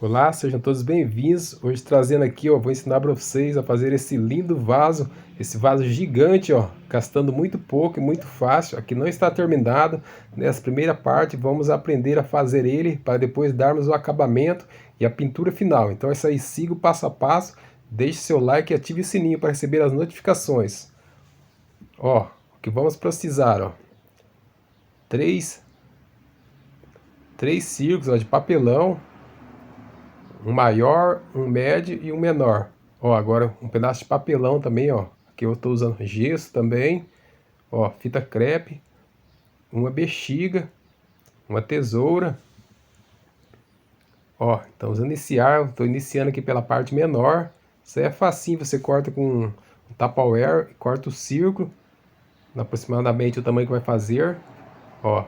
Olá, sejam todos bem-vindos. Hoje trazendo aqui, ó, vou ensinar para vocês a fazer esse lindo vaso, esse vaso gigante, ó, gastando muito pouco e muito fácil. Aqui não está terminado. Nessa primeira parte, vamos aprender a fazer ele para depois darmos o acabamento e a pintura final. Então é isso aí, siga o passo a passo, deixe seu like e ative o sininho para receber as notificações. Ó, o que vamos precisar, ó, três círculos, ó, de papelão. Um maior, um médio e um menor. Ó, agora um pedaço de papelão também, ó. Aqui eu estou usando gesso também. Ó, fita crepe, uma bexiga, uma tesoura. Ó, então usando esse ar, estou iniciando aqui pela parte menor. Isso aí é facinho, você corta com um Tupperware, corta o círculo, aproximadamente o tamanho que vai fazer. Ó,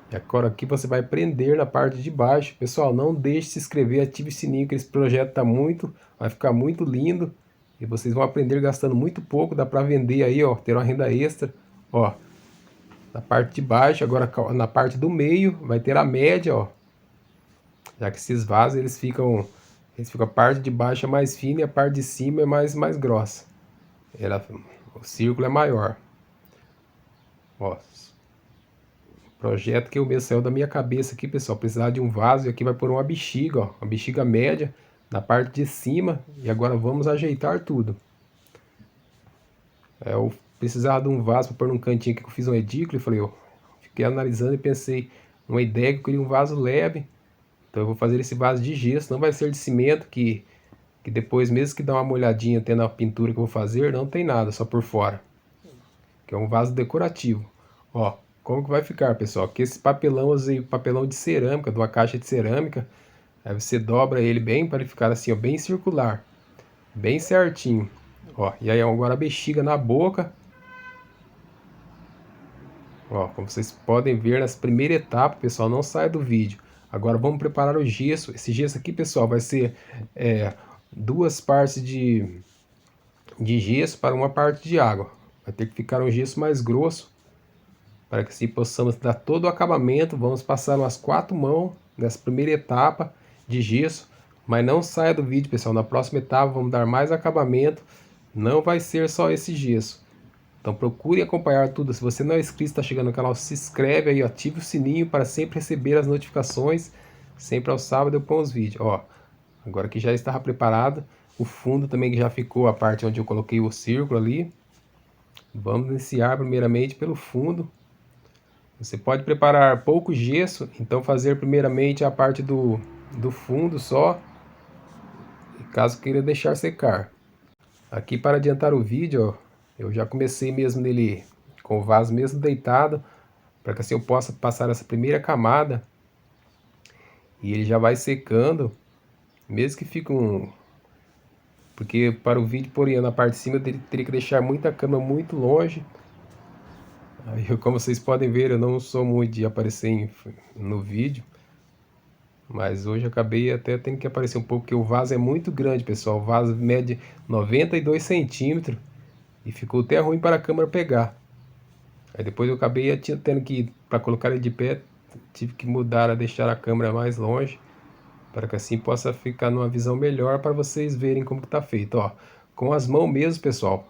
e agora aqui você vai prender na parte de baixo. Pessoal, não deixe de se inscrever, ative o sininho que esse projeto vai ficar muito lindo. E vocês vão aprender gastando muito pouco, dá para vender aí, ó, ter uma renda extra. Ó, na parte de baixo, agora na parte do meio vai ter a média, ó. Já que esses vasos eles ficam a parte de baixo é mais fina e a parte de cima é mais grossa. O círculo é maior. Ó, projeto que eu mesmo saiu da minha cabeça aqui, pessoal. Precisar de um vaso e aqui vai pôr uma bexiga, ó, uma bexiga média na parte de cima. E agora vamos ajeitar tudo. Eu precisava de um vaso para pôr num cantinho aqui que eu fiz um edícula. E falei, eu fiquei analisando e pensei uma ideia que eu queria um vaso leve. Então eu vou fazer esse vaso de gesso, não vai ser de cimento, que depois, mesmo que dá uma molhadinha tendo a pintura que eu vou fazer, não tem nada, só por fora. Que é um vaso decorativo. Ó, como que vai ficar, pessoal? Que esse papelão, eu usei papelão de cerâmica, de uma caixa de cerâmica. Aí você dobra ele bem para ele ficar assim, ó, bem circular, bem certinho. Ó, e aí agora a bexiga na boca. Ó, como vocês podem ver nessa primeira etapa, pessoal, não saia do vídeo. Agora vamos preparar o gesso. Esse gesso aqui, pessoal, vai ser duas partes de gesso para uma parte de água. Vai ter que ficar um gesso mais grosso, para que assim possamos dar todo o acabamento. Vamos passar umas 4 mãos nessa primeira etapa de gesso, mas não saia do vídeo, pessoal. Na próxima etapa vamos dar mais acabamento, não vai ser só esse gesso. Então procure acompanhar tudo. Se você não é inscrito, está chegando no canal, se inscreve aí, ative o sininho para sempre receber as notificações. Sempre ao sábado eu ponho os vídeos. Ó, agora que já estava preparado, o fundo também que já ficou a parte onde eu coloquei o círculo ali. Vamos iniciar primeiramente pelo fundo. Você pode preparar pouco gesso, então fazer primeiramente a parte do fundo só, caso queira deixar secar. Aqui para adiantar o vídeo, ó, eu já comecei mesmo nele com o vaso mesmo deitado, para que assim eu possa passar essa primeira camada e ele já vai secando, mesmo que fique porque para o vídeo por aí na parte de cima eu teria que deixar muita câmera muito longe. Aí, como vocês podem ver, eu não sou muito de aparecer no vídeo, mas hoje eu acabei até tendo que aparecer um pouco, porque o vaso é muito grande, pessoal. O vaso mede 92 centímetros e ficou até ruim para a câmera pegar. Aí depois eu acabei tendo que, para colocar ele de pé, tive que mudar a deixar a câmera mais longe, para que assim possa ficar numa visão melhor para vocês verem como que tá feito. Ó, com as mãos mesmo, pessoal,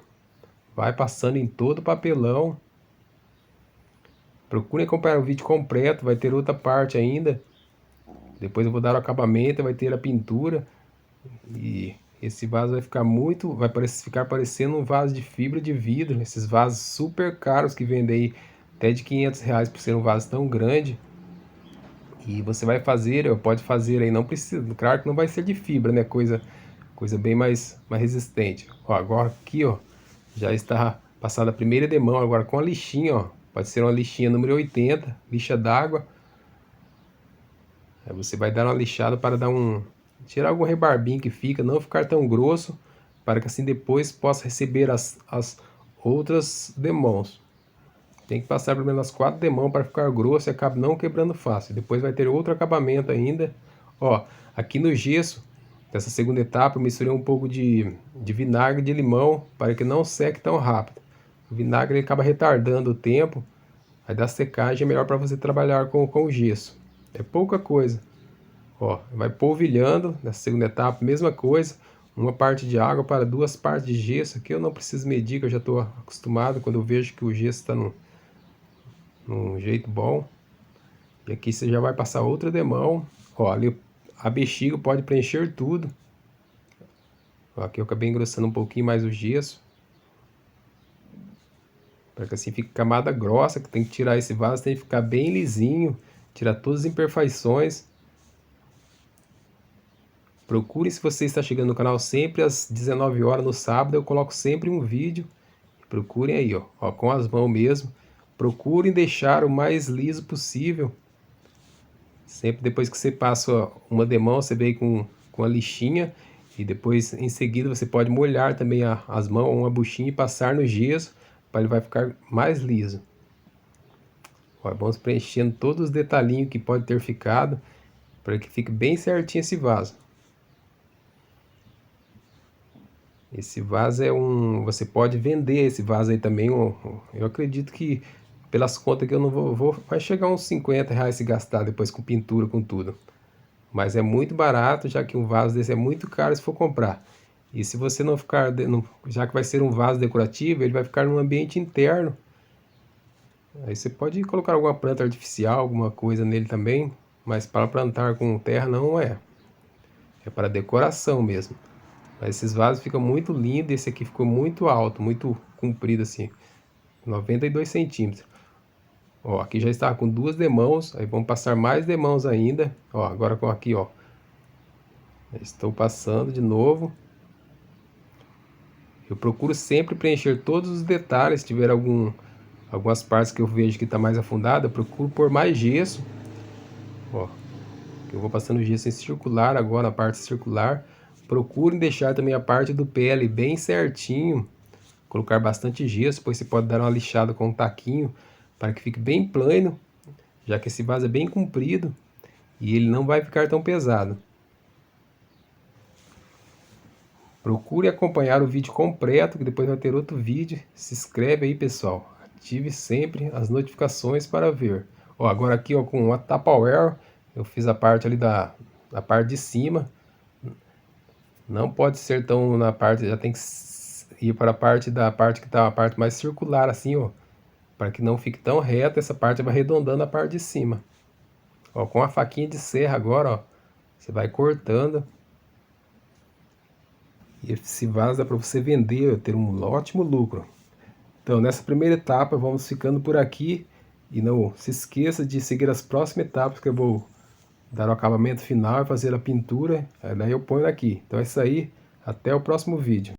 vai passando em todo o papelão. Procure acompanhar o vídeo completo, vai ter outra parte ainda. Depois eu vou dar o acabamento, vai ter a pintura. E esse vaso vai ficar ficar parecendo um vaso de fibra de vidro. Esses vasos super caros que vendem aí até de R$ 500 por ser um vaso tão grande. E você vai fazer, pode fazer aí, não precisa, claro que não vai ser de fibra, né? Coisa bem mais resistente. Ó, agora aqui, ó, já está passada a primeira demão, agora com a lixinha, ó. Pode ser uma lixinha número 80, lixa d'água. Aí você vai dar uma lixada para tirar algum rebarbinho que fica, não ficar tão grosso, para que assim depois possa receber as outras demãos. Tem que passar pelo menos 4 demãos para ficar grosso e acaba não quebrando fácil. Depois vai ter outro acabamento ainda. Ó, aqui no gesso, nessa segunda etapa, eu misturei um pouco de vinagre de limão para que não seque tão rápido. O vinagre acaba retardando o tempo, aí da secagem é melhor para você trabalhar com o gesso. É pouca coisa. Ó, vai polvilhando. Na segunda etapa, mesma coisa. Uma parte de água para 2 partes de gesso. Aqui eu não preciso medir, que eu já estou acostumado. Quando eu vejo que o gesso está num jeito bom. E aqui você já vai passar outra demão. Ó, ali a bexiga pode preencher tudo. Ó, aqui eu acabei engrossando um pouquinho mais o gesso. Para que assim fique camada grossa, que tem que tirar esse vaso, tem que ficar bem lisinho. Tirar todas as imperfeições. Procure, se você está chegando no canal, sempre às 19 horas no sábado, eu coloco sempre um vídeo. Procurem aí, ó, com as mãos mesmo. Procurem deixar o mais liso possível. Sempre depois que você passa uma demão, você vem com a lixinha. E depois, em seguida, você pode molhar também as mãos, uma buchinha e passar no gesso, para ele vai ficar mais liso. Ó, vamos preenchendo todos os detalhinhos que pode ter ficado, para que fique bem certinho esse vaso. Esse vaso é você pode vender esse vaso aí também. Eu acredito que, pelas contas que eu não vai chegar uns 50 reais se gastar depois com pintura, com tudo. Mas é muito barato, já que um vaso desse é muito caro se for comprar. E se você não ficar, já que vai ser um vaso decorativo, ele vai ficar num ambiente interno. Aí você pode colocar alguma planta artificial, alguma coisa nele também, mas para plantar com terra não é. É para decoração mesmo. Mas esses vasos ficam muito lindos. Esse aqui ficou muito alto, muito comprido assim, 92 centímetros. Ó, aqui já está com 2 demãos. Aí vamos passar mais demãos ainda. Ó, agora com aqui, ó. Estou passando de novo. Eu procuro sempre preencher todos os detalhes. Se tiver algumas partes que eu vejo que está mais afundada, eu procuro pôr mais gesso. Ó, eu vou passando gesso em circular agora, a parte circular. Procurem deixar também a parte do pele bem certinho. Colocar bastante gesso, depois você pode dar uma lixada com um taquinho para que fique bem plano, já que esse vaso é bem comprido e ele não vai ficar tão pesado. Procure acompanhar o vídeo completo, que depois vai ter outro vídeo. Se inscreve aí, pessoal. Ative sempre as notificações para ver. Ó, agora aqui, ó, com a Tupperware, eu fiz a parte ali da parte de cima. Não pode ser tão na parte, já tem que ir para a parte que está a parte mais circular assim, ó, para que não fique tão reto. Essa parte vai arredondando a parte de cima. Ó, com a faquinha de serra agora, ó, você vai cortando. E esse vaso dá para você vender, ter um ótimo lucro. Então, nessa primeira etapa, vamos ficando por aqui. E não se esqueça de seguir as próximas etapas, que eu vou dar o acabamento final e fazer a pintura. Aí daí eu ponho aqui. Então é isso aí. Até o próximo vídeo.